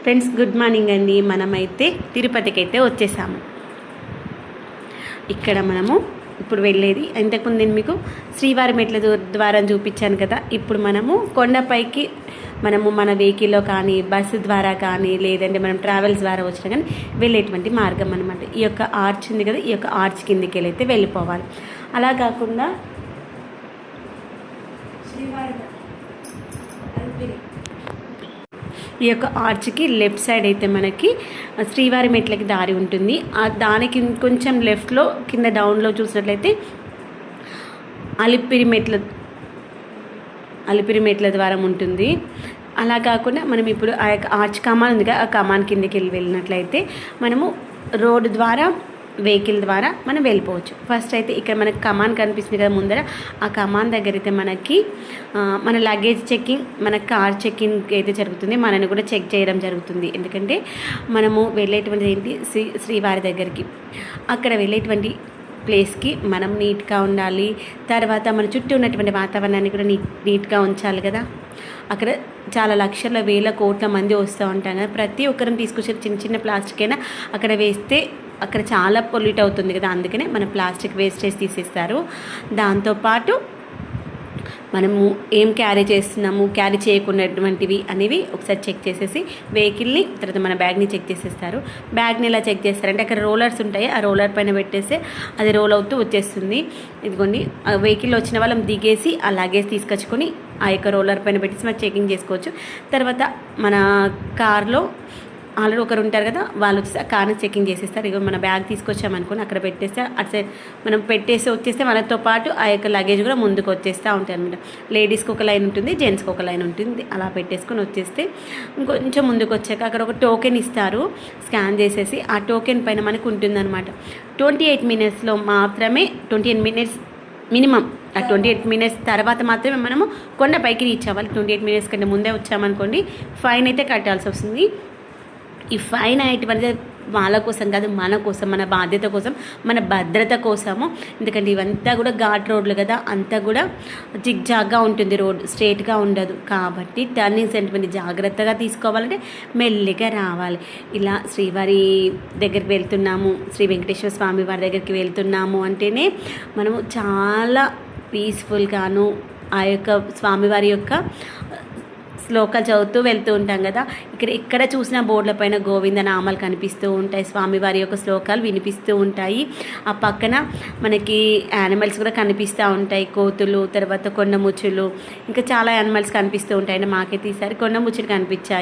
Friends good morning అండి. మనమైతే తిరుపతికి అయితే వచ్చేసాము. ఇక్కడ మనము ఇప్పుడు వెళ్ళేది, ఇంతకుముందు నేను మీకు శ్రీవారి మెట్ల ద్వారా చూపించాను కదా. ఇప్పుడు మనము కొండపైకి మనము మన వెహికల్లో కానీ బస్సు ద్వారా కానీ లేదంటే మనం ట్రావెల్స్ ద్వారా వచ్చినా కానీ వెళ్ళేటువంటి మార్గం అనమాట. ఈ యొక్క ఆర్చ్ ఉంది కదా, ఈ యొక్క ఆర్చ్ కిందికి వెళ్ళైతే వెళ్ళిపోవాలి. అలా కాకుండా ఈ యొక్క ఆర్చ్కి లెఫ్ట్ సైడ్ అయితే మనకి శ్రీవారి మెట్లకి దారి ఉంటుంది. దానికి కొంచెం లెఫ్ట్లో కింద డౌన్లో చూసినట్లయితే అలిపిరి మెట్ల ద్వారం ఉంటుంది. అలా కాకుండా మనం ఇప్పుడు ఆ యొక్క ఆర్చ్ కమాన్ ఉందిగా, ఆ కమాన్ కిందకి వెళ్ళినట్లయితే మనము రోడ్డు ద్వారా వెహికల్ ద్వారా మనం వెళ్ళిపోవచ్చు. ఫస్ట్ అయితే ఇక్కడ మనకి కమాన్ కనిపిస్తుంది కదా ముందర, ఆ కమాన్ దగ్గర అయితే మనకి మన లగేజ్ చెక్కింగ్, మన కార్ చెక్కింగ్ అయితే జరుగుతుంది. మనని కూడా చెక్ చేయడం జరుగుతుంది. ఎందుకంటే మనము వెళ్ళేటువంటి ఏంటి శ్రీవారి దగ్గరికి, అక్కడ వెళ్ళేటువంటి ప్లేస్కి మనం నీట్గా ఉండాలి. తర్వాత మన చుట్టూ ఉన్నటువంటి వాతావరణాన్ని కూడా నీట్గా ఉంచాలి కదా. అక్కడ చాలా లక్షల వేల కోట్ల మంది వస్తూ ఉంటాం కదా. ప్రతి ఒక్కరిని తీసుకొచ్చి చిన్న చిన్న ప్లాస్టిక్ అయినా అక్కడ వేస్తే అక్కడ చాలా పొల్యూట్ అవుతుంది కదా. అందుకనే మన ప్లాస్టిక్ వేస్టేజ్ తీసేస్తారు. దాంతోపాటు మనము ఏం క్యారీ చేస్తున్నాము, క్యారీ చేయకున్నటువంటివి అనేవి ఒకసారి చెక్ చేసేసి వెహికల్ని, తర్వాత మన బ్యాగ్ని చెక్ చేసేస్తారు. బ్యాగ్ని ఎలా చెక్ చేస్తారంటే అక్కడ రోలర్స్ ఉంటాయి, ఆ రోలర్ పైన పెట్టేస్తే అది రోల్ అవుతూ వచ్చేస్తుంది. ఇదిగోండి, వెహికల్లో వచ్చిన వాళ్ళని దిగేసి ఆ లగేజ్ తీసుకొచ్చుకొని ఆ యొక్క రోలర్ పైన పెట్టేసి మనం చెకింగ్ చేసుకోవచ్చు. తర్వాత మన కార్లో ఆల్రెడీ ఒకరు ఉంటారు కదా, వాళ్ళు వచ్చేసి ఆ కార్ని చెకింగ్ చేసేస్తారు. ఇక మన బ్యాగ్ తీసుకొచ్చామనుకోని అక్కడ పెట్టేస్తే అటు సైడ్ మనం పెట్టేసి వచ్చేస్తే మనతో పాటు ఆ యొక్క లగేజ్ కూడా ముందుకు వచ్చేస్తూ ఉంటాయి అనమాట. లేడీస్కి ఒక లైన్ ఉంటుంది, జెంట్స్కి ఒక లైన్ ఉంటుంది. అలా పెట్టేసుకొని వచ్చేస్తే ఇంకొంచెం ముందుకు వచ్చాక అక్కడ ఒక టోకెన్ ఇస్తారు. స్కాన్ చేసేసి ఆ టోకెన్ పైన మనకు ఉంటుందన్నమాట. 28 మినిట్స్లో మాత్రమే, 28 మినిట్స్ మినిమం, ఆ 28 మినిట్స్ తర్వాత మాత్రమే మనము కొండపైకి రీచ్ అవ్వాలి. 28 మినిట్స్ కంటే ముందే వచ్చామనుకోండి ఫైన్ అయితే కట్టాల్సి వస్తుంది. ఈ ఫైన్ అనేటువంటి వాళ్ళ కోసం కాదు, మన కోసం, మన బాధ్యత కోసం, మన భద్రత కోసము. ఎందుకంటే ఇవంతా కూడా ఘాట్ రోడ్లు కదా, అంతా కూడా జిగ్జాగ్గా ఉంటుంది, రోడ్ స్ట్రేట్గా ఉండదు. కాబట్టి టర్నింగ్స్ అనేటువంటి జాగ్రత్తగా తీసుకోవాలంటే మెల్లిగా రావాలి. ఇలా శ్రీవారి దగ్గరికి వెళ్తున్నాము, శ్రీ వెంకటేశ్వర స్వామి వారి దగ్గరికి వెళ్తున్నాము అంటేనే మనము చాలా పీస్ఫుల్గాను ఆ యొక్క స్వామివారి యొక్క శ్లోకాలు చదువుతూ వెళ్తూ ఉంటాం కదా. ఎక్కడ చూసిన బోర్డుల పైన గోవింద నామాలు కనిపిస్తూ ఉంటాయి, స్వామివారి యొక్క శ్లోకాలు వినిపిస్తూ ఉంటాయి. ఆ పక్కన మనకి యానిమల్స్ కూడా కనిపిస్తూ ఉంటాయి, కోతులు, తర్వాత కొండముచ్చులు, ఇంకా చాలా యానిమల్స్ కనిపిస్తూ ఉంటాయి. మాకైతే ఈసారి కొండముచ్చులు కనిపించాయి.